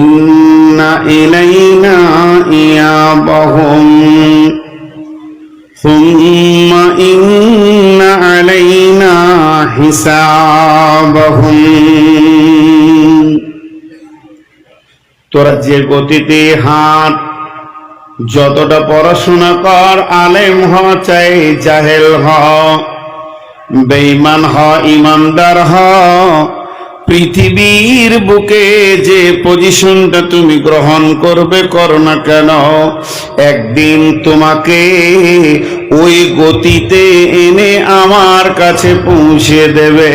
ইন্না ইলাইনা ইয়াবাহুম সুম্মা ইন্না আলাইনা হিসাবাহুম। তোরা যে গতিতে হাঁট, যতটা পড়াশোনা কর, আলেম হ চাই জাহেল হ, বেঈমান হ ইমানদার হ, পৃথিবীর বুকে যে পজিশনটা তুমি গ্রহণ করবে করো না কেন, একদিন তোমাকে ওই গতিতে এনে আমার কাছে পৌঁছে দেবে।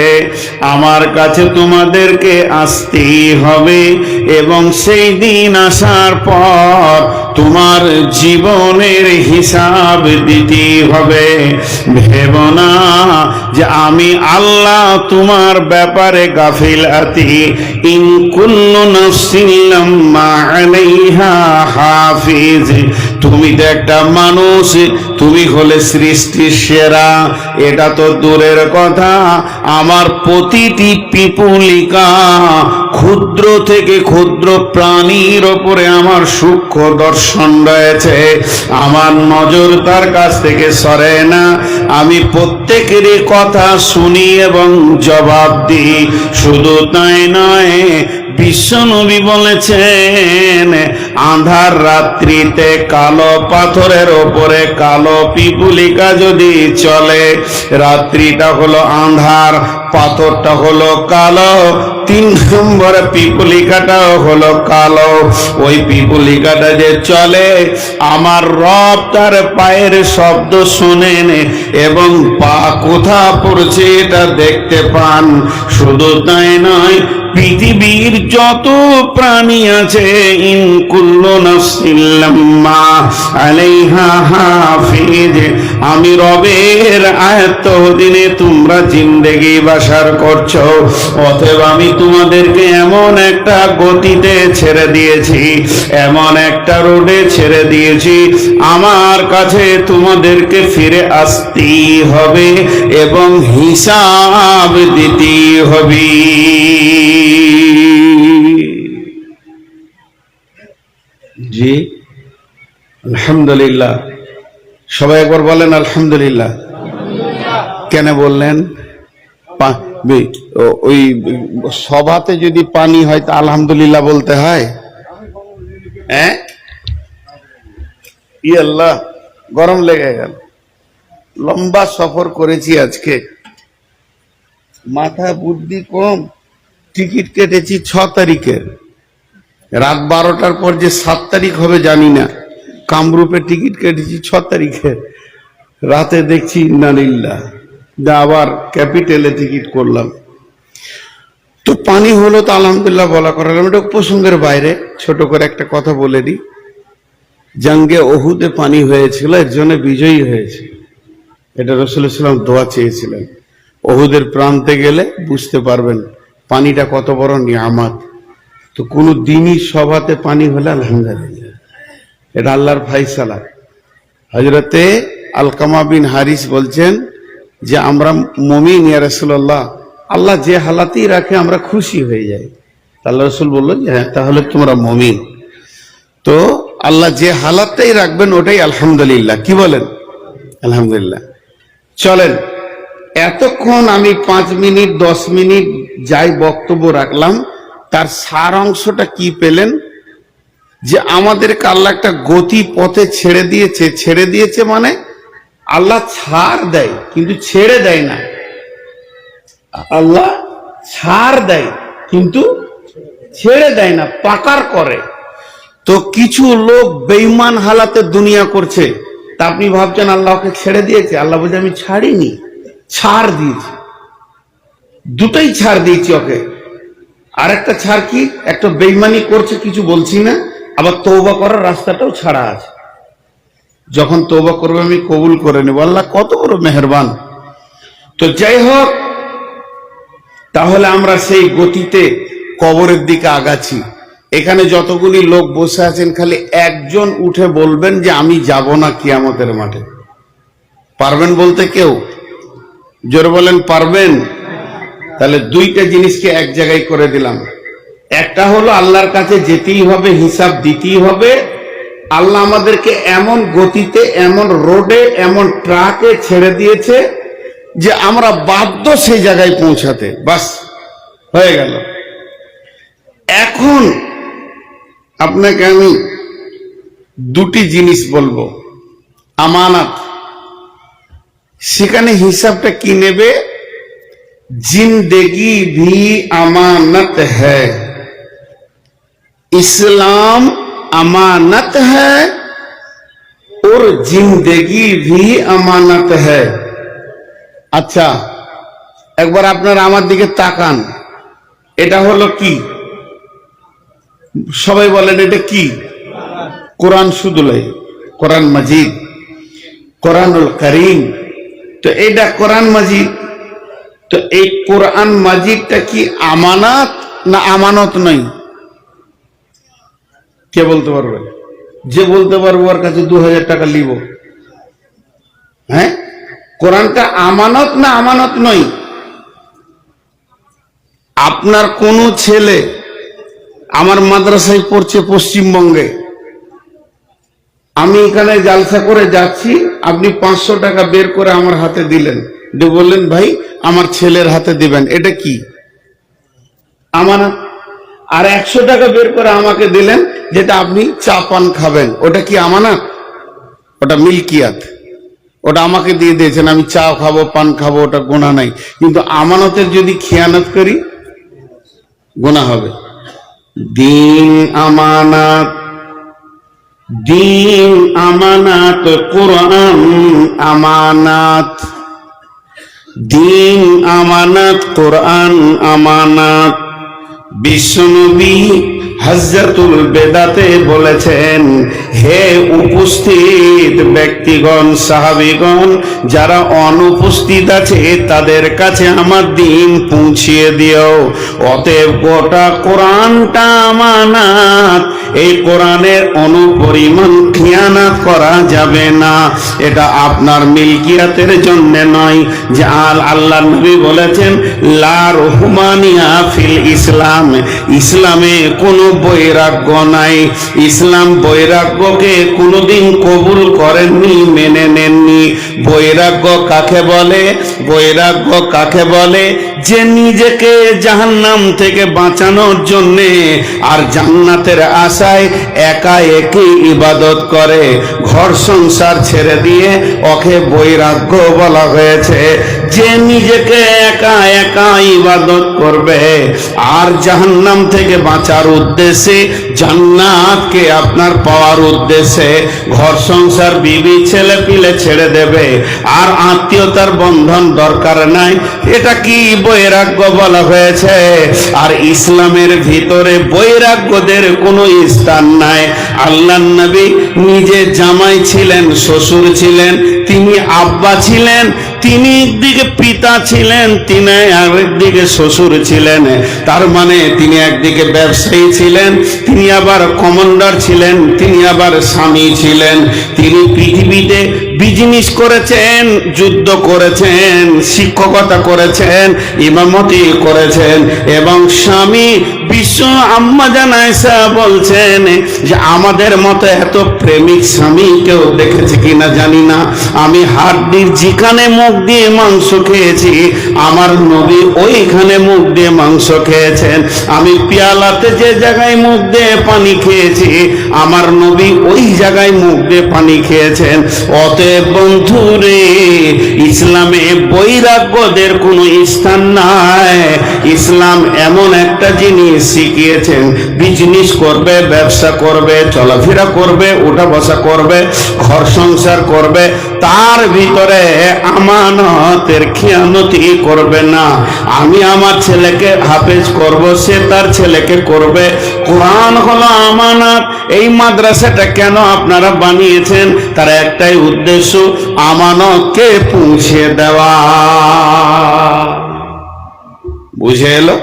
আমার কাছে তোমাদেরকে আসতেই হবে, এবং সেই দিন আসার পর তোমার জীবনের হিসাব দিতেই হবে। ভেবো না যে আমি আল্লাহ তোমার ব্যাপারে গাফিল আতি। ইন কুল্লু নাফসিন লাম্মা আলাইহা হাফিজ। তুমি তো একটা মানুষ, তুমি হলে সৃষ্টির সেরা, এটা তো দূরের কথা, আমার প্রতিটি পিপুলিকা, ক্ষুদ্র থেকে ক্ষুদ্র প্রাণীর ওপরে আমার সূক্ষ্ম দর্শন রয়েছে। আমার নজর তার কাছ থেকে সরে না। আমি প্রত্যেকেরই কথা শুনি এবং জবাব দিই। শুধু তাই নয়, বিশ্বনবী বলেছেন, আঁধার রাত্রিতে কালো পাথরের ওপরে কালো পিপুলিকা যদি চলে, রাত্রিটা হলো আঁধার, পাথরটা হলো কালো, 3 নম্বর পিপুলিকাটাও হলো কালো। ওই পিপুলিকাটা যে চলে, আমার রব তার পায়ের শব্দ শোনেন এবং পা কোথা পড়ছে এটা দেখতে পান। শুধু তাই নয়, পৃথিবীর যত প্রাণী আছে, ইন কুল্লু নাফসিন লাম্মা আলাইহা হাফিজ, আমি রবের আয়াত অধীনে তোমরা জিন্দেগি বাসার করছো। অতএব আমি তোমাদেরকে এমন একটা গতিতে ছেড়ে দিয়েছি, এমন একটা রোডে ছেড়ে দিয়েছি, আমার কাছে তোমাদেরকে ফিরে আসতেই হবে এবং হিসাব দিতেই হবে। জি আলহামদুলিল্লাহ। সবাই একবার বলেন আলহামদুলিল্লাহ। কেন বললেন? ওই সভাতে যদি পানি হয় তা আলহামদুলিল্লাহ বলতে হয়? হ্যাঁ, ই আল্লাহ, গরম লেগে গেল। লম্বা সফর করেছি আজকে, মাথা বুদ্ধি কম। টিকিট কেটেছি 6 তারিখের, রাত 12টার পর যে 7 তারিখ হবে জানি না। কামরূপে টিকিট কেটেছি 6 তারিখে, রাতে দেখছি ইন্নালিল্লাহ, আবার ক্যাপিটালে টিকিট করলাম। তো পানি হলো তো আলহামদুলিল্লাহ বলা করালাম। এটা প্রসঙ্গের বাইরে ছোট করে একটা কথা বলে দিই। জঙ্গে ওহুদে পানি হয়েছিল, এর জন্য বিজয়ী হয়েছে, এটা রাসূলুল্লাহ সাল্লাল্লাহু আলাইহি ওয়াসাল্লাম দোয়া চেয়েছিলেন। ওহুদের প্রান্তে গেলে বুঝতে পারবেন পানিটা কত বড় নিয়ামত। তো কোন দিনই সভাতে পানি হলে আলহামদুলিল্লাহ, এটা আল্লাহর ফায়সালা। হযরতে আলকামা বিন হারিস বলছেন যে আমরা মুমিন ইয়া রাসূলুল্লাহ, আল্লাহ যে হালাতেই রাখে আমরা খুশি হয়ে যাই। আল্লাহ রাসূল বললেন যে হ্যাঁ, তাহলে তোমরা মুমিন। তো আল্লাহ যে হালাতেই রাখবেন ওটাই আলহামদুলিল্লাহ। কি বলেন? আলহামদুলিল্লাহ। চলেন, এতক্ষণ আমি 5 মিনিট 10 মিনিট যাই বক্তব্য রাখলাম, তার সার অংশটা কি পেলেন? যে আমাদেরকে আল্লাহ একটা গতি পথে ছেড়ে দিয়েছে। ছেড়ে দিয়েছে মানে আল্লাহ ছাড় দেয় কিন্তু ছেড়ে দেয় না। আল্লাহ ছাড় দেয় কিন্তু ছেড়ে দেয় না, পাকার করে। তো কিছু লোক বেঈমান হালাতে দুনিয়া করছে, তা আপনি ভাবছেন আল্লাহকে ছেড়ে দিয়েছে? আল্লাহ বলছে আমি ছাড়িনি, ছাড় দিয়েছি। দুটাই ছাড় দিয়েছি ওকে। আর একটা ছাড় কি? একটা বেঈমানি করছে, কিছু বলছি না, আবার তওবা করার রাস্তাটাও ছাড়া আছে। যখন তওবা করবে আমি কবুল করে নেব। আল্লাহ কত বড় মেহেরবান। তো যাই হোক, তাহলে আমরা সেই গতিতে কবরের দিকে আগাচ্ছি। এখানে যতগুলি লোক বসে আছেন, খালি একজন উঠে বলবেন যে আমি যাব না কিয়ামতের মাঠে। পারবেন বলতে কেউ? জোরে বলেন পারবেন? তাহলে দুইটা জিনিসকে এক জায়গায় করে দিলাম। একটা হলো আল্লাহর কাছে যেতেই হবে, হিসাব দিতেই হবে। আল্লাহ আমাদেরকে এমন গতিতে, এমন রোডে, এমন ট্রাকে ছেড়ে দিয়েছে যে আমরা বাধ্য সেই জায়গায় পৌঁছাতে, বাস হয়ে গেল। এখন আপনাকে আমি দুটি জিনিস বলবো। আমানত, সেখানে হিসাবটা কি নেবে? जिंदगी भी अमानत है, इस्लाम अमानत है और जिंदगी भी अमानत है। আচ্ছা, একবার আপনারা আমার দিকে তাকান, এটা হলো কি? সবাই বলেন এটা কি? কোরআন শুধু নয়, কোরআন মাজিদ, কোরআনুল কারীম। তো এটা কোরআন মাজিদ, তো এই কোরআন মাজিদটা কি আমানত না আমানত নয়? কে বলতে পারবে? যে বলতে পারবো ওর কাছে 2000 টাকা নিব। হ্যাঁ, কোরআনটা আমানত না আমানত নয়? আপনার কোন ছেলে আমার মাদ্রাসায় পড়ছে পশ্চিমবঙ্গে, আমি এখানে জালসা করে যাচ্ছি, আপনি 500 টাকা বের করে আমার হাতে দিলেন, দিয়ে বললেন ভাই আমার ছেলের হাতে দিবেন, এটা কি? আমানত। আর 100 টাকা বের করে আমাকে দিলেন, যেটা আপনি চা পান খাবেন, ওটা কি আমানত? ওটা মিল্কিয়াত, ওটা আমাকে দিয়ে দিয়েছেন, আমি চা খাবো পান খাবো, ওটা গুনাহ নাই। কিন্তু আমানতের যদি খেয়ানত করি গুনাহ হবে। দিন আমানত, দিন আমানত, কোরআন আমানত। দিন আমানত, কোরআন আমানত। বিশ্বনবী হযরতুল বেদাতে বলেছেন, হে উপস্থিত ব্যক্তিগণ, সাহাবীগণ, যারা অনুপস্থিত আছে তাদের কাছে আমার দিন পৌঁছিয়ে দিও। অতএব গোটা কোরআনটা আমানত, এই কোরআনের অনুপরিমাণ খিয়ানত করা যাবে না। এটা আপনার মিলকিয়াতের জন্য নয়। যে আল্লাহ নবী বলেছেন, লা রহমানিয়া ফিল ইসলাম, ইসলামে কোনো বৈরাগ্য নাই। ইসলাম বৈরাগ্যকে কোনোদিন কবুল করেননি, মেনে নেননি। বৈরাগ্য কাকে বলে? বৈরাগ্য কাকে বলে? যে নিজেকে জাহান্নাম থেকে বাঁচানোর জন্যে আর জান্নাতের আশায় একা একই ইবাদত করে, ঘর সংসার ছেড়ে দিয়ে, ওকে বৈরাগ্য বলা হয়েছে। যে নিজেকে একা একা ইবাদত করবে আর জাহান্নাম থেকে বাঁচার উদ্দেশ্যে, জান্নাতকে আপনার পাওয়ার উদ্দেশ্যে ঘর সংসার বিবি ছেলে পিলে ছেড়ে দেবে আর আত্মীয়তার বন্ধন দরকার নাই, এটা কি বৈরাগ্য বলা হয়েছে? আর ইসলামের ভিতরে বৈরাগ্যদের কোনো স্থান নাই। আল্লাহর নবী নিজে জামাই ছিলেন, শ্বশুর ছিলেন, তিনি আব্বা ছিলেন, তিনি একদিকে পিতা ছিলেন, তিনি আরেকদিকে শ্বশুর ছিলেন। তার মানে তিনি একদিকে ব্যবসায়ী ছিলেন, তিনি আবার কমান্ডার ছিলেন, তিনি আবার স্বামী ছিলেন। তিনি পৃথিবীতে বিজনেস করেছেন, যুদ্ধ করেছেন, শিক্ষকতা করেছেন, ইমামতি করেছেন। এবং স্বামী বিশ্ব আম্মা জান আয়েশা বলছেন যে আমাদের মতো এত প্রেমিক স্বামী কেউ দেখেছে কিনা জানি না। আমি হাড্ডির যেখানে মুখ দিয়ে মাংস খেয়েছি, আমার নবী ওইখানে মুখ দিয়ে মাংস খেয়েছেন। আমি পেয়ালাতে যে জায়গায় মুখ দিয়ে পানি খেয়েছি, আমার নবী ওই জায়গায় মুখ দিয়ে পানি খেয়েছেন। অতএব বন্ধুরে, ইসলামে বৈরাগ্যদের কোনো স্থান নাই। ইসলাম এমন একটা জিনিস শিখিয়েছেন, বিজনেস করবে, ব্যবসা করবে, চলাফেরা করবে, উঠা বসা করবে, ঘর সংসার করবে, তার ভিতরে আমানতের খেয়ানতি করবে না। আমি আমার ছেলেকে হাফেজ করব, সে তার ছেলেকে করবে। কোরআন হলো আমানত। এই মাদ্রাসাটা কেন আপনারা বানিয়েছেন? তার একটাই উদ্দেশ্য, আমানতকে পৌঁছে দেওয়া। বুঝে এলো?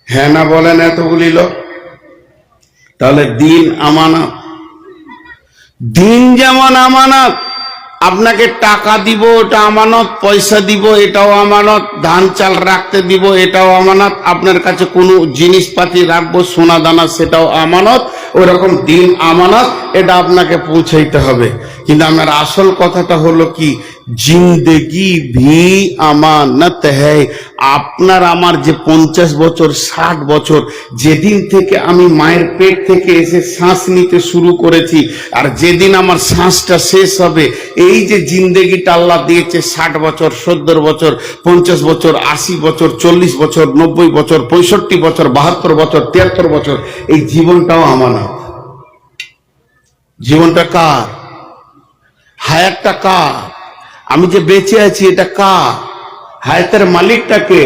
হ্যাঁ না বলেন এতগুলি লোক? তাহলে দিন আমানত, দিন যেমন আমানত, আপনাকে টাকা দিব ওটা আমানত, পয়সা দিব এটাও আমানত, ধান চাল রাখতে দিব এটাও আমানত, আপনার কাছে কোনো জিনিসপাতি রাখবো সোনা দানা সেটাও আমানত, ওরকম দিন আমানত, এটা আপনাকে পৌঁছাইতে হবে। কিন্তু আমার আসল কথাটা হলো কি, জিন্দেগি ভি আমানত হ্যায়। আপনার আমার যে 50 বছর 60 বছর, যেদিন থেকে আমি মায়ের পেট থেকে এসে শ্বাস নিতে শুরু করেছি আর যেদিন আমার শ্বাসটা শেষ হবে, এই যে জিন্দেগিটা আল্লাহ দিয়েছে 60 বছর, 70 বছর, 50 বছর, 80 বছর, 40 বছর, 90 বছর, 65 বছর, 72 বছর, 73 বছর, এই জীবনটাও আমানত। জীবনটা কার? হায়াতটা কার? আমি যে বেঁচে আছি এটা কার? হায়াতের মালিকটাকে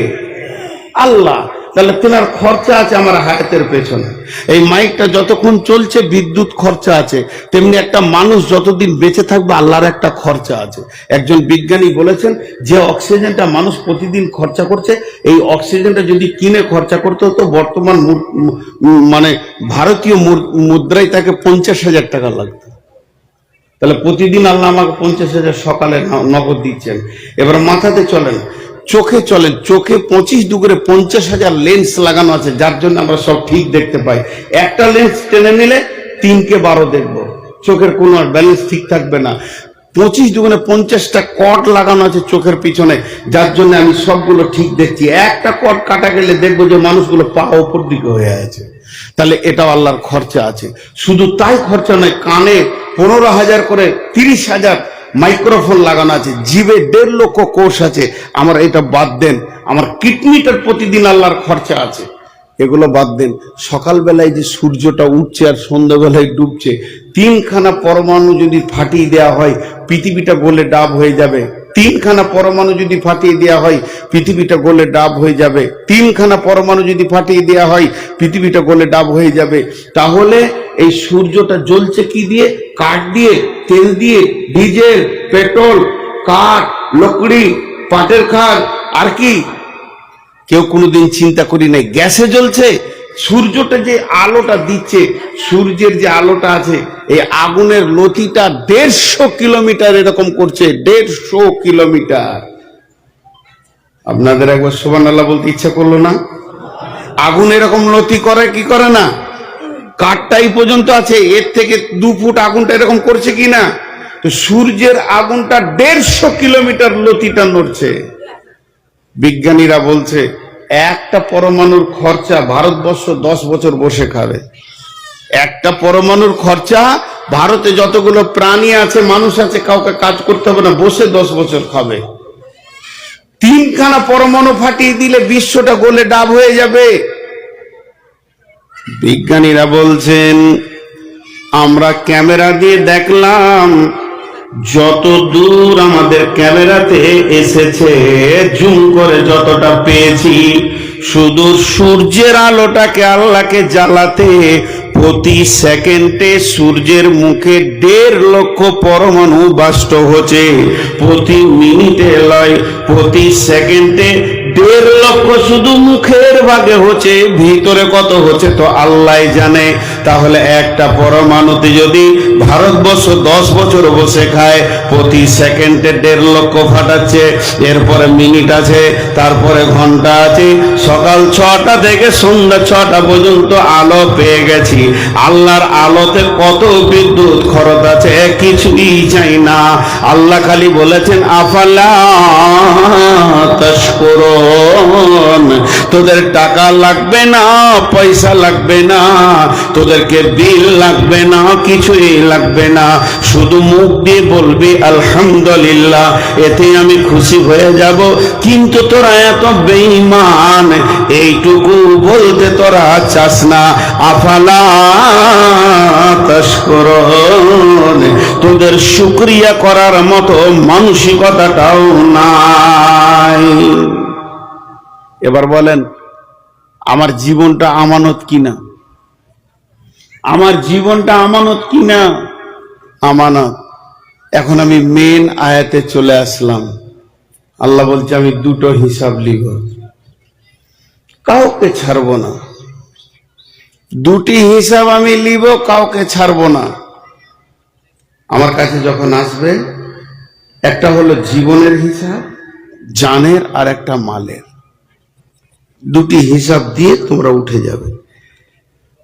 আল্লাহ। তাহলে তেনার খরচা আছে আমার হায়াতের পেছনে। এই মাইকটা যতক্ষণ চলছে বিদ্যুৎ খরচা আছে, তেমনি একটা মানুষ যতদিন বেঁচে থাকবে আল্লাহর একটা খরচা আছে। একজন বিজ্ঞানী বলেছেন যে অক্সিজেনটা মানুষ প্রতিদিন খরচা করছে, এই অক্সিজেনটা যদি কিনে খরচা করতে হতো বর্তমান মানে ভারতীয় মুদ্রায় তাকে 50,000 টাকা লাগতো। তাহলে প্রতিদিন আল্লাহ আমাকে 50,000 সকালে নগদ দিচ্ছেন। এবার মাথাতে চলেন, চোখে চলেন, চোখে 25 দুগুরে 50,000 লেন্স লাগানো আছে, যার জন্য আমরা সব ঠিক দেখতে পাই। একটা লেন্স টেনে নিলে 3 কে 12 দেখবো, চোখের কোনো ব্যালেন্স ঠিক থাকবে না। 25 দুগুণে 50টা কট লাগানো আছে চোখের পিছনে, যার জন্য আমি সবগুলো ঠিক দেখছি। একটা কট কাটা গেলে দেখবো যে মানুষগুলো পা ওপর দিকে হয়ে আছে। তাহলে এটাও আল্লাহর খরচা আছে। শুধু তাই খরচা নয়, কানে 15,000 করে 30,000 মাইক্রোফোন লাগানো আছে, জিভে 1.5 লক্ষ কোষ আছে। আমার এটা বাদ দেন, আমার কিডনিটার প্রতিদিন আল্লাহর খরচা আছে। এগুলো বাদ দেন, সকালবেলায় যে সূর্যটা উঠছে আর সন্ধ্যাবেলায় ডুবছে, 3খানা পরমাণু যদি ফাটিয়ে দেওয়া হয় পৃথিবীটা গলে ডাব হয়ে যাবে। 3খানা পরমাণু যদি ফাটিয়ে দেওয়া হয় পৃথিবীটা গলে ডাব হয়ে যাবে। 3খানা পরমাণু যদি ফাটিয়ে দেওয়া হয় পৃথিবীটা গলে ডাব হয়ে যাবে। তাহলে এই সূর্যটা জ্বলছে কি দিয়ে? কাঠ দিয়ে, তেল দিয়ে, ডিজেল, পেট্রোল, কাঠ, লকড়ি, পাটের খাল, আর কি? কেউ কোনোদিন চিন্তা করি নাই গ্যাসে জ্বলছে। সূর্যটা যে আলোটা দিচ্ছে, সূর্যের যে আলোটা আছে, এই আগুনের লতিটা 150 কিলোমিটার এরকম করছে, 150 কিলোমিটার। আপনাদের একবার সুবহানাল্লাহ বলতে ইচ্ছা করলো না? আগুন এরকম লতি করে কি করে না? কাঠটাই পর্যন্ত আছে, এর থেকে 2 ফুট আগুনটা এরকম করছে কি না? তো সূর্যের আগুনটা 150 কিলোমিটার লতিটা নড়ছে। বিজ্ঞানীরা বলছে একটা পরমাণুর খরচা ভারতবর্ষ 10 বছর বসে খাবে। একটা পরমাণুর খরচা ভারতে যতগুলো প্রাণী আছে, মানুষ আছে, কাউকে কাজ করতে হবে না, বসে 10 বছর খাবে। 3খানা পরমাণু ফাটিয়ে দিলে বিশ্বটা গলে ডাব হয়ে যাবে। বিজ্ঞানীরা বলছেন আমরা ক্যামেরা দিয়ে দেখলাম, যত দূর আমাদের ক্যামেরাতে এসেছে জুম করে যতটা পেয়েছি, শুধু সূর্যের আলোটাকে আল্লাহকে জ্বালাতে প্রতি সেকেন্ডে সূর্যের মুখে 1.5 লক্ষ পরমাণু বাষ্ট হচ্ছে। প্রতি মিনিটে লয়, প্রতি সেকেন্ডে 1.5 লক্ষ শুধু মুখের ভাগে হচ্ছে, ভিতরে কত হচ্ছে তো আল্লাহ জানে। তাহলে একটা পরমাণুতে যদি ভারতবর্ষ 10 বছর বসে খায়, প্রতি সেকেন্ডে 1.5 লক্ষ ফাটাচ্ছে। এরপরে মিনিট আছে, তারপরে ঘন্টা আছে। সকাল 6টা থেকে সন্ধ্যা 6টা পর্যন্ত আলো পেয়ে গেছি। আল্লাহর আলোতে কত বিদ্যুৎ খরচ আছে কিছুই চাই না। আল্লাহ খালি বলেছেন আফালা তাশকুরুন, তোদের টাকা লাগবে না, পয়সা লাগবে না, তোদেরকে বিল লাগবে না, কিছুই লাগবে না, শুধু মুখ দিয়ে বলবি আলহামদুলিল্লাহ, এতে আমি খুশি হয়ে যাব। কিন্তু তোরা এত বেঈমান, এইটুকু বলতে তোরা চাস না। আফালা তাশকুরুন, তোদের শুকরিয়া করার মতো মানসিকতাটাও নাই। এবার বলেন আমার জীবনটা আমানত কিনা? আমার জীবনটা আমানত কিনা? আমানত। এখন আমি মেন আয়াতে চলে আসলাম। আল্লাহ বলছে আমি 2টো হিসাব লিব, কাউকে ছাড়বো না। 2টি হিসাব আমি লিব, কাউকে ছাড়বো না। আমার কাছে যখন আসবে একটা হলো জীবনের হিসাব, জানের, আর একটা মালের। দুটি হিসাব দিয়ে তোমরা উঠে যাবে।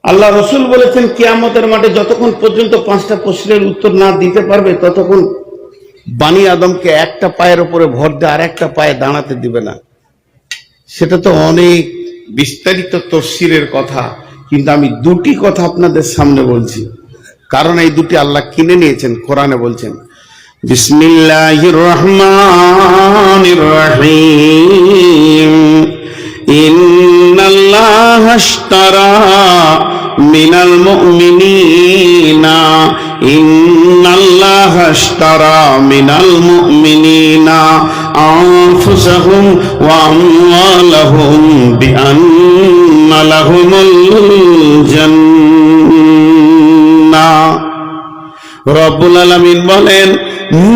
আল্লাহ রসুল বলেছেন কিয়ামতের মাঠে যতক্ষণ পর্যন্ত 5টা প্রশ্নের উত্তর না দিতে পারবে ততক্ষণ বানি আদমকে একটা পায়ের উপরে ভর দিয়ে আর একটা পায়ে দাঁড়াতে দিবে না। সেটা তো অনেক বিস্তারিত তফসিরের কথা, কিন্তু আমি দুটি কথা আপনাদের সামনে বলছি, কারণ এই দুটি আল্লাহ কিনে নিয়েছেন। কোরআনে বলছেন বিসমিল্লাহির রহমানির রহিম ইন্নাল্লাহা আশতারা মিনাল মুমিনিনা ইন্নাল্লাহা আশতারা মিনাল মুমিনিনা আনফুসাহুম ওয়া আমওয়ালাহুম বিআন্না লাহুমুল জান্নাহ। রব্বুল আলামিন বলেন,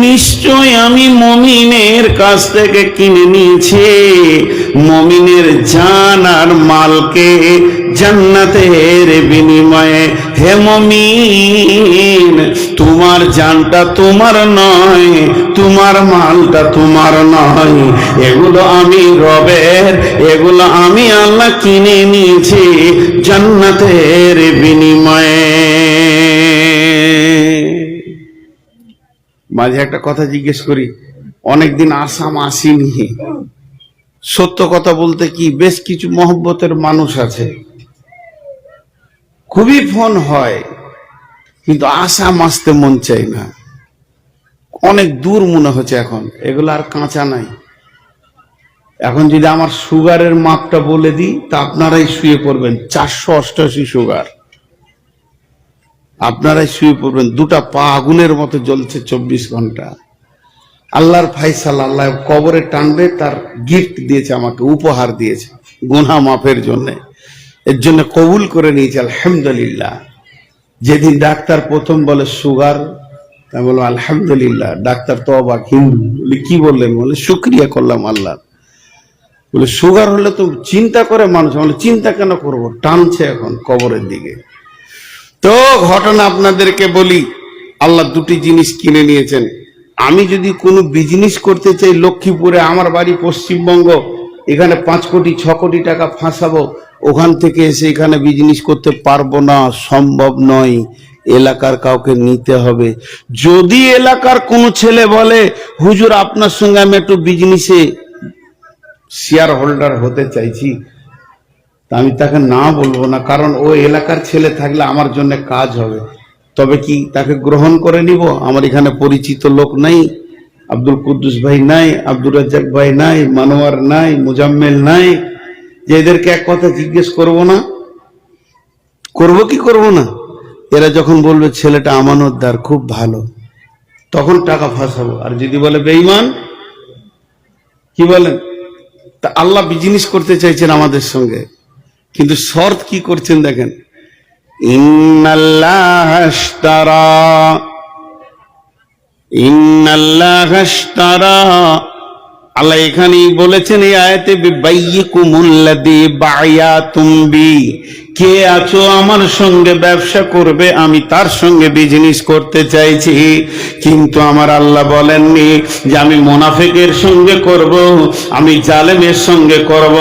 নিশ্চয় আমি মুমিনের কাছ থেকে কিনে নিয়েছি মুমিনের জান আর মালকে জান্নাতের বিনিময়ে। হে মুমিন, তোমার জানটা তোমার নয়, তোমার মালটা তোমার নয়, এগুলো আমি রবের, এগুলো আমি আল্লাহ কিনে নিয়েছি জান্নাতের বিনিময়ে। মাঝে একটা কথা জিজ্ঞেস করি, অনেকদিন আসাম আসিনি। সত্য কথা বলতে কি, বেশ কিছু মহব্বতের মানুষ আছে, খুবই ফোন হয়, কিন্তু আসাম আসতে মন চাই না। অনেক দূর মনে হচ্ছে এখন, এগুলো আর কাঁচা নাই। এখন যদি আমার সুগারের মাপটা বলে দিই তা আপনারাই শুয়ে পড়বেন। 488 সুগার, আপনারাই শুয়ে পড়বেন। দুটা পা আগুনের মতো জ্বলছে 24 ঘন্টা। আল্লাহর ফায়সালা, আল্লাহ কবরে টানবে, তার গিফট দিয়েছে আমাকে, উপহার দিয়েছে গুনাহ মাফের জন্য। এর জন্য কবুল করে নিয়েছে আলহামদুলিল্লাহ। যেদিন ডাক্তার প্রথম বলে সুগার, আমি বললাম আলহামদুলিল্লাহ। ডাক্তার তো অবাক, হিন্দু, বলে কি বললেন? বলে শুকরিয়া করলাম আল্লাহ। বলে সুগার হলে তো চিন্তা করে মানুষ। বলে চিন্তা কেন করবো, টানছে এখন কবরের দিকে। তো ঘটনা আপনাদেরকে বলি, আল্লাহ দুটি জিনিস কিনে নিয়েছেন। আমি যদি কোনো বিজনেস করতে চাই লক্ষ্মীপুরে, আমার বাড়ি পশ্চিমবঙ্গ, এখানে 5 কোটি 6 কোটি টাকা ফাঁসাবো, ওখান থেকে এসে এখানে বিজনেস করতে পারবো না, সম্ভব নয়। এলাকার কাউকে নিতে হবে। যদি এলাকার কোনো ছেলে বলে হুজুর আপনার সঙ্গে আমি একটু বিজনেসে শেয়ার হোল্ডার হতে চাইছি, আমি তাকে না বলবো না, কারণ ও এলাকার ছেলে থাকলে আমার জন্য কাজ হবে। তবে কি তাকে গ্রহণ করে নিব? আমার এখানে পরিচিত লোক নাই, আব্দুল কুদ্দুস ভাই নাই, আব্দুর রাজ্জাক ভাই নাই, মানোয়ার নাই, মুজাম্মেল নাই, যে এদেরকে এক কথা জিজ্ঞেস করব না? করব কি করব না? এরা যখন বলবে ছেলেটা আমানতদার, খুব ভালো, তখন টাকা ফাঁসাবো। আর যদি বলে বেঈমান, কি বলেন? তা আল্লাহ বিজনেস করতে চাইছেন আমাদের সঙ্গে, কিন্তু শর্ত কি করছেন দেখেন, ইন্নাল্লাহা আশতারা। আল্লাহ এখানেই বলেছেন এই আয়াতে, বিবাইয়িকুমুল্লাযী বায়াতুম বি, কে আছো আমার সঙ্গে ব্যবসা করবে, আমি তার সঙ্গে বিজনেস করতে চাইছি। কিন্তু আমার আল্লাহ বলেননি যে আমি মুনাফিকের সঙ্গে করব, আমি জালেমের সঙ্গে করব,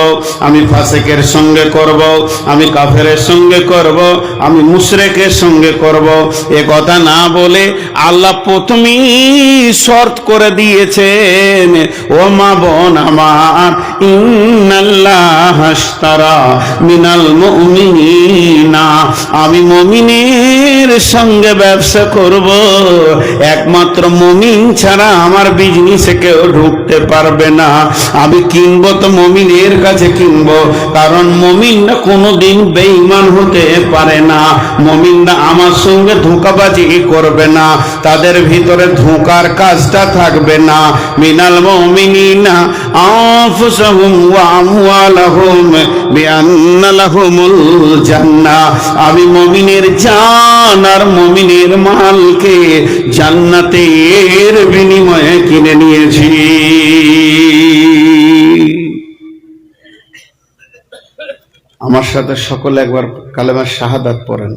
আমি ফাসিকের সঙ্গে করব, আমি কাফেরের সঙ্গে করব, আমি মুশরিকের সঙ্গে করব। এ কথা না বলে আল্লাহ প্রথমেই শর্ত করে দিয়েছেন, ও মা বোন আমার, ইন্নাল্লাহা আশতারা মিনাল মুমিনিনা, আমি মুমিনের সঙ্গে ব্যবসা করব। একমাত্র মুমিন ছাড়া আমার বিজনেসে কেউ ঢুকতে পারবে না। আমি কিনবো তো মুমিনের কাছে কিনবো, কারণ মুমিনরা কোনোদিন বেঈমান হতে পারে না। মুমিনরা আমার সঙ্গে ধোঁকাবাজি করবে না, তাদের ভিতরে ধোঁকার কাজটা থাকবে না। মিনাল মুমিনিনা আনফুসাহুম ওয়া আমওয়ালাহুম বিআন্না লাহুমুল জান্নাহ, আমি মুমিনের জান আর মুমিনের মালকে জান্নাতের বিনিময়ে কিনে নিয়েছি। আমার সাথে সকলে একবার কালেমা শাহাদাত পড়েন।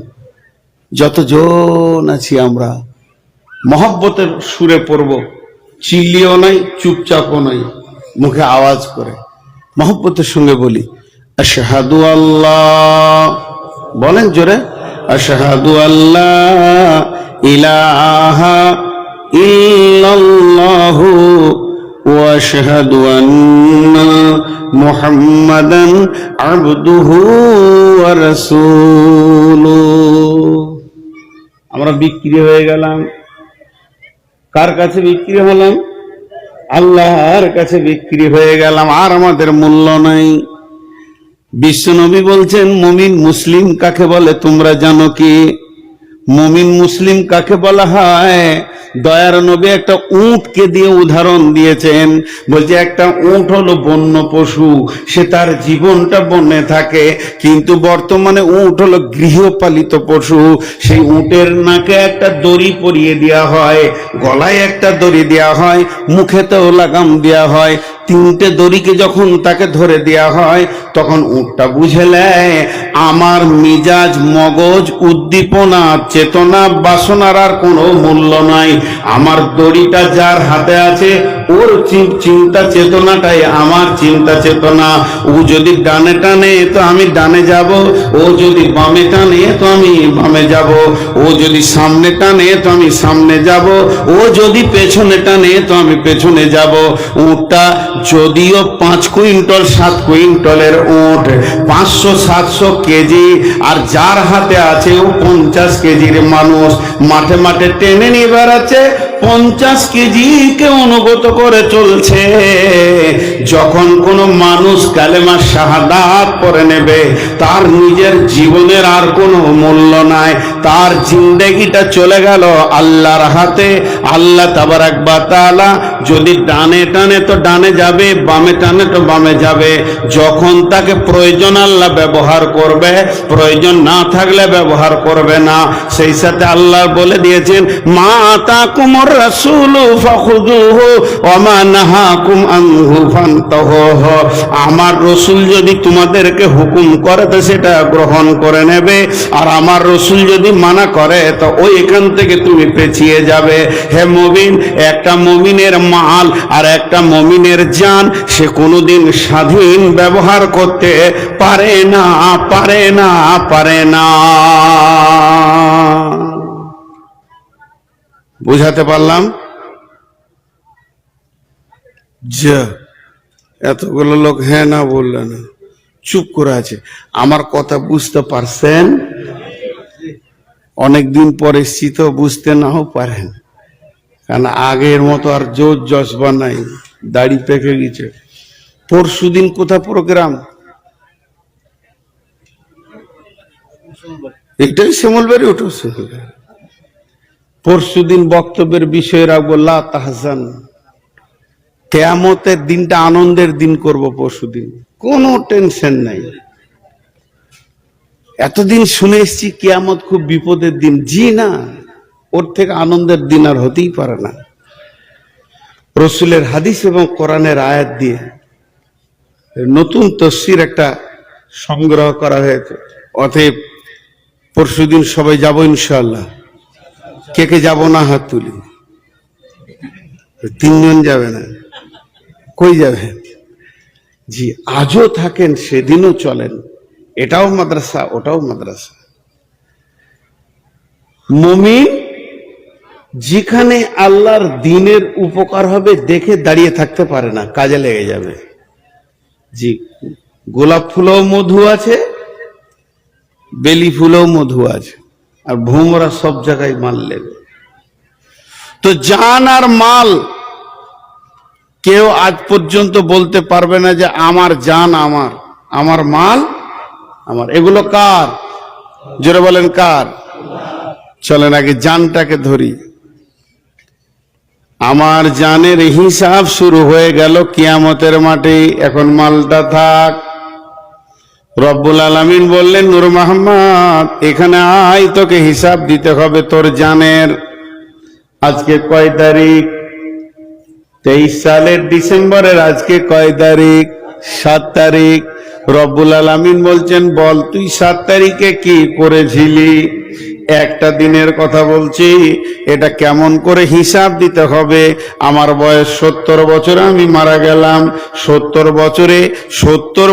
যতজন আছি আমরা মহব্বতের সুরে পড়ব, চিল্লিও নাই, চুপচাপও নাই, মুখে আওয়াজ করে মহব্বতের সঙ্গে বলি আশহাদু আল্লাহ, বলেন জোরে, আশহাদু আল্লাহ ইলাহা ইল্লাল্লাহু ওয়া আশহাদু আন্না মুহাম্মাদান আবদুহু ওয়া রাসূলুহু। আমরা বিক্রি হয়ে গেলাম। কার কাছে বিক্রি হলাম? আল্লাহর কাছে বিক্রি হয়ে গেলাম, আর আমাদের মূল্য নাই। বিশ্বনবী বলছেন মুমিন মুসলিম কাকে বলে তোমরা জানো কি? মুমিন মুসলিম কাকে বলা হয়? দয়ার নবী একটা উটকে দিয়ে উদাহরণ দিয়েছেন, বলছে একটা উট হলো বন্য পশু, সে তার জীবনটা বনে থাকে, কিন্তু বর্তমানে উট হলো গৃহপালিত পশু। সেই উটের নাকে একটা দড়ি পরিয়ে দেওয়া হয়, গলায় একটা দড়ি দেওয়া হয়, মুখেতেও লাগাম দেওয়া হয়। তিনটে দড়িকে যখন তাকে ধরে দেওয়া হয় তখন উটটা বুঝে নেয় আমার মিজাজ, মগজ, উদ্দীপনা, চেতনা, বাসনার আর কোনো মূল্য নাই। আমার দড়িটা যার হাতে আছে ওর চিন্তা চেতনাটাই আমার চিন্তা চেতনা। ও যদি ডানে টানে তো আমি ডানে যাব, ও যদি বামে টানে তো আমি বামে যাব, ও যদি সামনে টানে তো আমি সামনে যাব, ও যদি পেছনে টানে তো আমি পেছনে যাব। উটটা যদিও 5 কুইন্টাল 7 কুইন্টালের উট, 500-700 কেজি, আর যার হাতে আছে ও 50 কেজির মানুষ, মাঠে মাঠে টেনে নিয়ে বেড়াচ্ছে, 50 কেজিকে অনুগত করে চলছে। যখন কোনো মানুষ কালেমা শাহাদাত পড়ে নেবে তার নিজের জীবনের আর কোনো মূল্য নাই, তার জিন্দেগিটা চলে গেল আল্লাহর হাতে। আল্লাহ তাবারাক ওয়া তাআলা যদি ডানে টানে তো ডানে যাবে, বামে টানে তো বামে যাবে। যখন তাকে প্রয়োজন আল্লাহ ব্যবহার করবে, প্রয়োজন না থাকলে ব্যবহার করবে না। সেই সাথে আল্লাহ বলে দিয়েছেন মা আতাকুমুর রাসূলু ফাখুযুহু ওয়া মা নাহাকুম আনহু ফান্তাহু। আমার রসুল যদি তোমাদেরকে হুকুম করে তো সেটা গ্রহণ করে নেবে, আর আমার রসুল যদি মানা করে তো ওইখান থেকে তুমি পেছিয়ে যাবে। হে মুমিন, একটা মুমিনের মাল আর একটা মুমিনের জান সে কোনোদিন স্বাধীন ব্যবহার করতে পারে না, পারে না, পারে না। বুঝাতে পারলাম? যা এতগুলো লোক হ্যাঁ না বললে না, চুপ করে আছে। আমার কথা বুঝতে পারছেন? অনেকদিন পরে এসছি তো বুঝতে নাও পারেন, কারণ আগের মতো আর জোর জজবা নাই, দাড়ি পেকে গেছে। পরশুদিন কোথায় প্রোগ্রাম? এটাই শ্যামলবাড়ি, ওটা পরশুদিন বক্তব্যের বিষয় রাখবো লা তাহজান, কিয়ামতের দিনটা আনন্দের দিন করব। পরশুদিন কোনো টেনশন নাই। এতদিন শুনে এসছি কিয়ামত খুব বিপদের দিন, জি না, ওর থেকে আনন্দের দিন আর হতেই পারে না। রসুলের হাদিস এবং কোরআনের আয়াত দিয়ে নতুন তফসির একটা সংগ্রহ করা হয়েছে। অতএব পরশুদিন সবাই যাব ইনশাআল্লাহ। কে কে যাব না হাত তুলি। 3 জন যাবে না, কই যাবে? জি, আজও থাকেন সেদিনও চলেন, এটাও মাদ্রাসা ওটাও মাদ্রাসা। মুমিন যেখানে আল্লাহর দ্বীনের উপকার হবে দেখে দাঁড়িয়ে থাকতে পারে না, কাজে লেগে যাবে। জি, গোলাপ ফুলেও মধু আছে, বেলি ফুলেও মধু আছে, আর ভোমরা সব জায়গায় মাল লেবে। তো জান আর মাল কেউ আজ পর্যন্ত বলতে পারবে না যে আমার জান আমার, আমার মাল আমার। এগুলো কার? জোরে বলেন কার? চলেন আগে জানটাকে ধরি। আমার জানের হিসাব শুরু হয়ে গেল কিয়ামতের মাঠে, এখন মালটা থাক। রব্বুল আলামিন বললেন নূর মোহাম্মদ এখানে আয়, তোকে হিসাব দিতে হবে তোর জানের। আজকে কয় তারিখ? 23 সালের ডিসেম্বরের আজকে কয় তারিখ? 7 তারিখ। রব্বুল আলামিন বলছেন বল তুই 7 তারিখে কি করেছিলি? একটা দিনের কথা বলছি, এটা কেমন করে হিসাব দিতে হবে। আমার বয়স 70 বছরে আমি মারা গেলাম। 70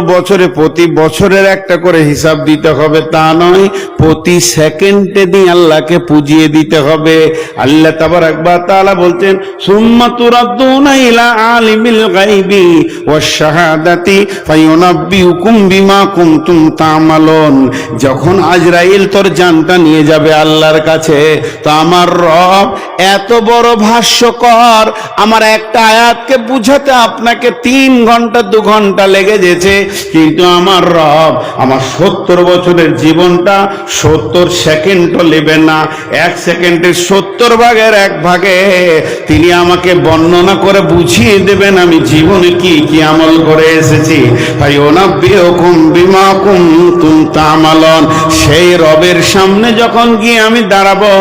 বছরে প্রতি বছরের একটা করে হিসাব দিতে হবে তা নয়, প্রতি সেকেন্ডে দিয়ে আল্লাহকে পুজিয়ে দিতে হবে। আল্লাহ তাবারাক ওয়া তাআলা বলছেন, সুম্মা তুরাদ্দুনা ইলা আলিমিল গায়বি ওয়াশ শাহাদাতি ফায়ুনাব্বিউকুম বিমা কুনতুম তা'মালুন। যখন আজরাইল তোর জানটা নিয়ে যাবে আল্লাহর কাছে, তো আমার রব এত বড় ভাষ্যকর, আমার একটা আয়াতকে বুঝাতে আপনাকে 3 ঘন্টা 2 ঘন্টা লেগে যেতে, কিন্তু আমার রব আমার 70 বছরের জীবনটা 70 সেকেন্ডও নেবে না। 1 সেকেন্ডের 70 ভাগের 1 ভাগে তিনি আমাকে বর্ণনা করে বুঝিয়ে দেবেন আমি জীবনে কি কি আমল করে এসেছি। ফায়ুনাব্বিউকুম বিমা কুনতুম তা'মালুন। সেই রবের সামনে যখন গিয়ে আমি দাঁড়াবো,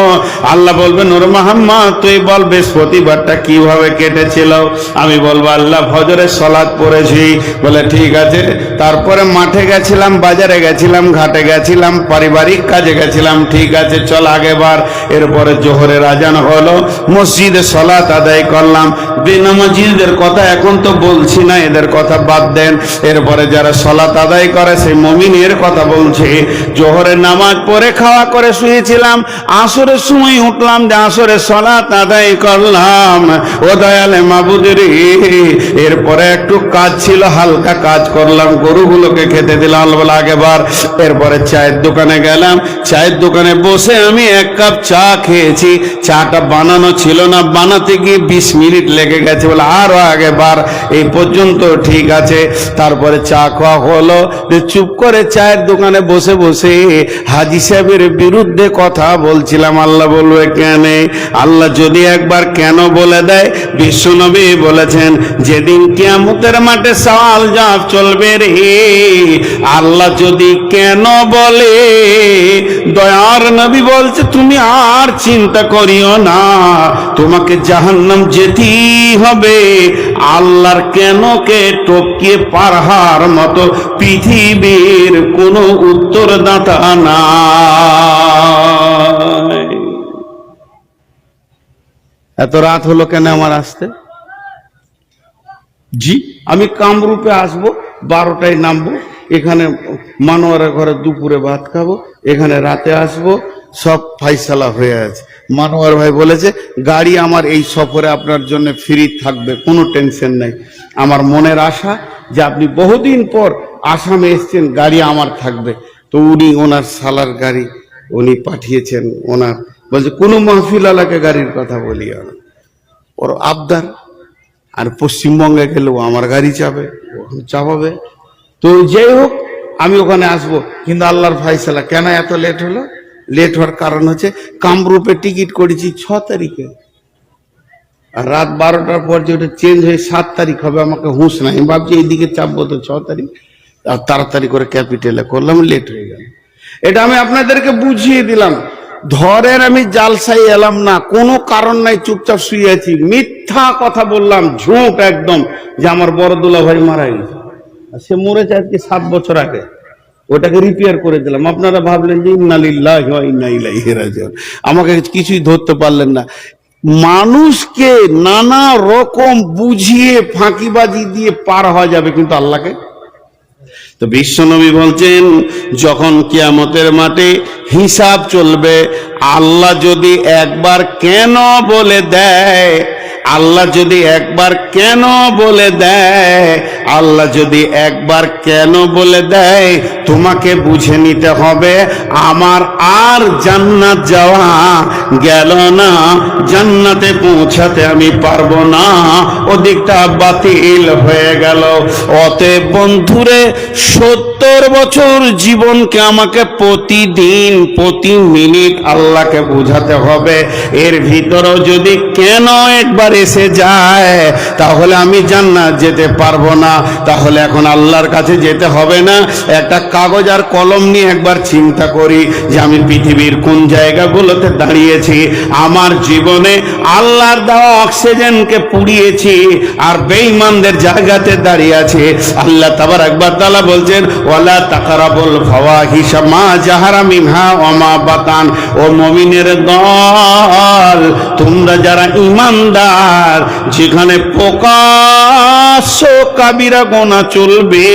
আল্লাহ বলবেন, নূর মুহাম্মদ তুই বল বৃহস্পতিবারটা কিভাবে কেটেছিল। আমি বলবো, আল্লাহ ফজরের সালাত পড়েছি। বলে ঠিক আছে, তারপরে মাঠে গেছিলাম, বাজারে গেছিলাম, ঘাটে গেছিলাম, পারিবারিক কাজে গেছিলাম। ঠিক আছে, চল আগেবার। এরপরে জোহরের আজান হলো, মসজিদে সালাত আদায় করলাম। বেনামাজিদের কথা এখন তো বলছি না, এদের কথা বাদ দেন। এরপরে যারা সালাত আদায় করে সেই মুমিনের কথা বলছি। জোহরের নামাজ পড়ে খাওয়া করে শুয়েছিলাম, আসরের সময় উঠলাম, যে আসরের সালাত আদায় করলাম। ও দয়ালে মাবুদ রে, এরপরে একটু কাজ ছিল, হালকা কাজ করলাম, গরুগুলোকে খেতে দিলাম আগেবার। এরপরে চায়ের দোকানে গেলাম, চায়ের দোকানে বসে আমি 1 কাপ চা খেয়েছি। চাটা বানানো ছিল না, বানাতে গিয়ে 20 মিনিট লেগে গেছে। বলে আরো আগেবার। এই পর্যন্ত ঠিক আছে। তারপরে চা খাওয়া হলো, চুপ করে চায়ের দোকানে বসে বসে হাজী সাহেবের বিরুদ্ধে কথা বলছিলাম। আল্লাহ বলবে কেন? আল্লাহ যদি একবার কেন বলে দেয়, বিশ্বনবী বলেছেন, যেদিন কিয়ামতের মাঠে সওয়াল জবাব চলবে রে, আল্লাহ যদি কেন বলে, দয়ার নবী বলছে তুমি আর চিন্তা করিও না, তোমাকে জাহান্নাম যেতেই হবে। আল্লাহর কেনকে টপকিয়ে পারহার মতো পৃথিবীর কোনো উত্তরদাতা নাই। এত রাত হলো কেন আমার আসতে? জি, আমি কামরূপে আসবো, 12টায় নামবো, এখানে মানোয়ারের ঘরে দুপুরে ভাত খাবো, এখানে রাতে আসবো, সব ফাইসালা হয়ে আছে। মানোয়ার ভাই বলেছে গাড়ি আমার এই সফরে আপনার জন্য ফ্রি থাকবে, কোনো টেনশন নাই। আমার মনের আশা যে আপনি বহুদিন পর আসামে এসছেন, গাড়ি আমার থাকবে। তো উনি ওনার সালার গাড়ি উনি পাঠিয়েছেন। ওনার বলছে কোনো মাহফিল আলাকে গাড়ির কথা বলি না, ওর আবদার। আর পশ্চিমবঙ্গে গেলেও আমার গাড়ি চাপাবে। তো যাই হোক, আমি ওখানে আসবো, কিন্তু আল্লাহর ফাইসালা। কেন এত লেট হলো? লেট হওয়ার কারণ হচ্ছে কামরূপে টিকিট করেছি 6 তারিখে, আর রাত 12টার পর যে ওটা চেঞ্জ হয়ে 7 তারিখ হবে, আমাকে হুঁশ নাই। আমি ভাবছি এইদিকে চাপবো তো 6 তারিখ, আর তাড়াতাড়ি করে ক্যাপিটালে করলাম, লেট হয়ে গেল। এটা আমি আপনাদেরকে বুঝিয়ে দিলাম। ধরেন আমি জালসাই এলাম না, কোনো কারণ নাই, চুপচাপ শুয়ে আছি, মিথ্যা কথা বললাম, ঝুঁক একদম, যে আমার বড় দুলা ভাই মারা গেছে। সে মরেছে আজকে 7 বছর আগে, ওটাকে রিপেয়ার করে দিলাম। আপনারা ভাবলেন যে ইন্না লিল্লাহি ওয়া ইন্না ইলাইহি রাজিউন, আমাকে কিছুই ধরতে পারলেন না। মানুষকে নানা রকম বুঝিয়ে ফাঁকিবাজি দিয়ে পার হওয়া যাবে, কিন্তু আল্লাহকে। তো বিশ্বনবী বলছেন, যখন কিয়ামতের মাঠে হিসাব চলবে, আল্লাহ যদি একবার কেন বলে দেয়, আল্লাহ যদি একবার কেন বলে দেয়, আল্লাহ যদি একবার কেন বলে দেয়, তোমাকে বুঝে নিতে হবে আমার আর জান্নাত যাওয়া গেল না, জান্নাতে পৌঁছাতে আমি পারবো না, ওদিকটা বাতিল হয়ে গেল। অতএব বন্ধুরে, 70 বছর জীবনকে আমাকে প্রতিদিন প্রতি মিনিট আল্লাহকে বোঝাতে হবে। এর ভিতরেও যদি কেন একবার এসে যায়, তাহলে আমি জান্নাত যেতে পারবো না। তাহলে এখন আল্লাহর কাছে যেতে হবে না, একটা কাগজ আর কলম নিয়ে একবার চিন্তা করি যে আমি পৃথিবীর কোন জায়গাগুলোতে দাঁড়িয়েছি, আমার জীবনে আল্লাহর দেওয়া অক্সিজেনকে পুড়িয়েছি আর বেঈমানদের জায়গাতে দাঁড়িয়ে আছে। আল্লাহ তাবারক ওয়া তাআলা বলছেন ওয়ালা তাকরাবুল ফাওয়াহিশা মা জাহারা মিনহা ওয়া মা বাতান। ও মুমিনের দল, তোমরা যারা ঈমানদার, যেখানে প্রকাশ্য কাবিরা গুনাহ চলবে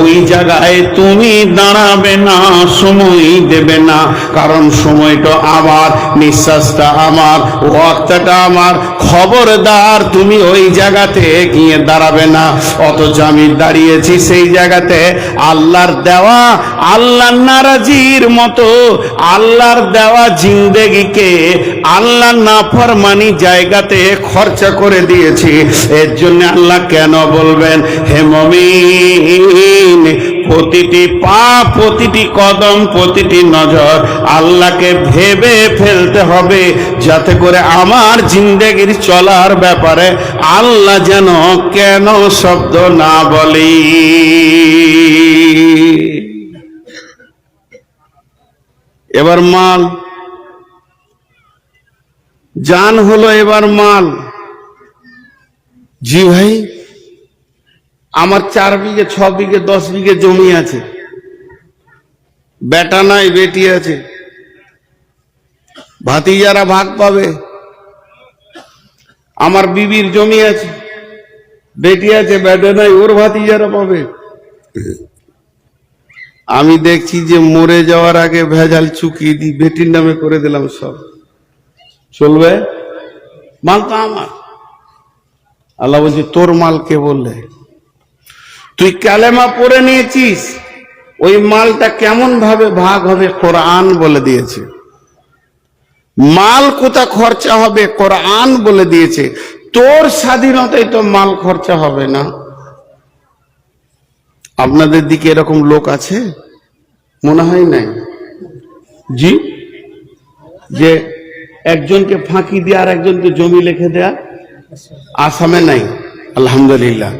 ওই জায়গায় তুমি দাঁড়াবে না, সময় দেবে না। কারণ সময়টা আমার, নিঃশ্বাসটা আমার, ওয়াক্তটা আমার। খবরদার তুমি ওই জায়গাতে গিয়ে দাঁড়াবে না। অথচ আমি দাঁড়িয়েছি সেই জায়গাতে আল্লাহর দেওয়া, আল্লাহর নারাজির মতো আল্লাহর দেওয়া জিন্দেগিকে আল্লাহর নাফরমানি জায়গাতে খরচা করে দিয়েছি। এর জন্য আল্লাহ কেন বলবেন, হে মুমিন, প্রতিটি পা, প্রতিটি কদম, প্রতিটি নজর আল্লাহকে ভেবে ফেলতে হবে, যাতে করে আমার জিন্দেগির চলার ব্যাপারে আল্লাহ যেন কেন শব্দ না বলি। এবার মাল, জান হলো এবার মাল। জি ভাই, আমার 4 বিঘে 6 বিঘে 10 বিঘে জমি আছে, বেটা নাই বেটি আছে, ভাতিজারা ভাগ পাবে। আমার বিবির জমি আছে, বেটি আছে, বেটা নাই, ওর ভাতিজারা পাবে। আমি দেখছি যে মরে যাওয়ার আগে ভেজাল চুকিয়ে দিই, বেটির নামে করে দিলাম, সব চলবে? মাল তো আমার। আল্লাহ বলছে তোর মাল কে বললে? তুই কালেমা পড়ে নিয়েছিস, ওই মালটা কেমন ভাবে ভাগ হবে কোরআন বলে দিয়েছে। মাল কোথা খরচা হবে কোরআন বলে দিয়েছে। তোর স্বাধীনতায় তো মাল খরচা হবে না। আপনাদের দিকে এরকম লোক আছে? মনে হয় নাই। জি, যে একজনকে ফাঁকি দিয়ে আর একজনকে জমি লিখে দেয়া? আসামে নাই, আলহামদুলিল্লাহ।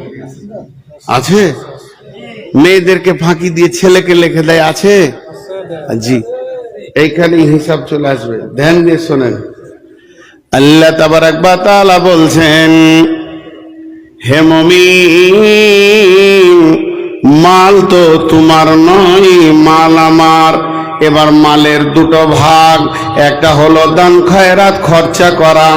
আছে? মেয়েদেরকে ফাঁকি দিয়ে ছেলেকে লিখে দেয়? আছে? জি, এইখানেই হিসাব চলে আসবে। ধ্যান দিয়ে শোনেন। আল্লাহ তাবারক ওয়া তাআলা বলছেন, হে মুমিন, মাল তো তোমার নয়, মাল আমার। এবার মালের দুটো ভাগ, একটা হলো দান খয়রাত খরচা করা,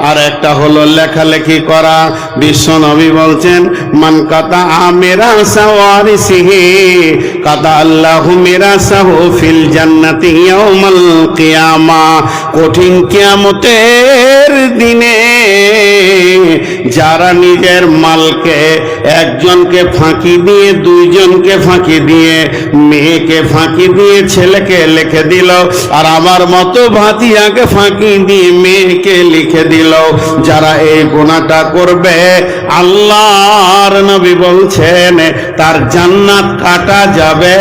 আর একটা হলো লেখালেখি করা। বিশ্ব নবী বলছেন, মান কাতা আমেরা সাওয়ারিসিহি কাতা আল্লাহু মিরাসাহু ফিল জান্নাতি ইয়াউমাল কিয়ামা। কঠিন কিয়ামতের দিনে যারা নিজের মালকে, একজনকে ফাঁকি দিয়ে, দুইজনকে ফাঁকি দিয়ে, মেয়েকে ফাঁকি দিয়ে ছেলেকে লিখে দিল, আর আমার মতো ভাতিজাকে ফাঁকি দিয়ে মেয়েকে লিখে দিল, যারা এই গুনাহটা করবে আল্লাহর নবী বলছেন তার জান্নাত কাটা যাবে,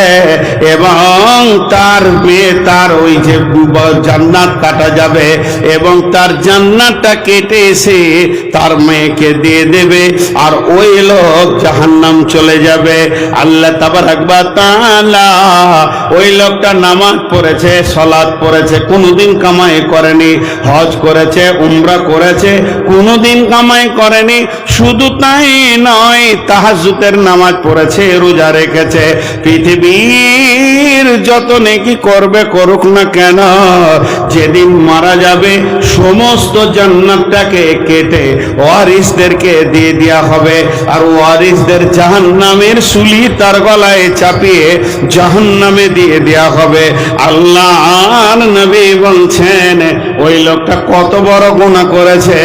এবং তার মেয়ে, তার ওই যে জান্নাত কাটা যাবে, এবং তার জান্নাতটা কেটে এসে তার মেয়েকে দিয়ে দেবে, আর ওই লোক জাহান্নাম চলে যাবে। আল্লাহ তাবারক ওয়া তাআলা ওই লোকটা নামাজ পড়েছে, সালাত পড়েছে, কোনোদিন কামাই করেনি, হজ করেছে, উমরা করেছে, কোনোদিন কামাই করেনি। শুধু তাই নয়, তাহাজ্জুদের নামাজ পড়েছে, রোজা রেখেছে। পৃথিবীর যত নেকি করবে করুক না কেন, যেদিন মারা যাবে সমস্ত জান্নাতটাকে কেটে ওয়ারিসদেরকে দিয়ে দেয়া হবে, আর ওয়ারিসদের জাহান্নামের সুলি তার গলায় চাপিয়ে জাহান্নামে দিয়ে দেয়া হবে। আল্লাহর নবী বলছেন ওই লোকটা কত বড় গুনাহ করেছে।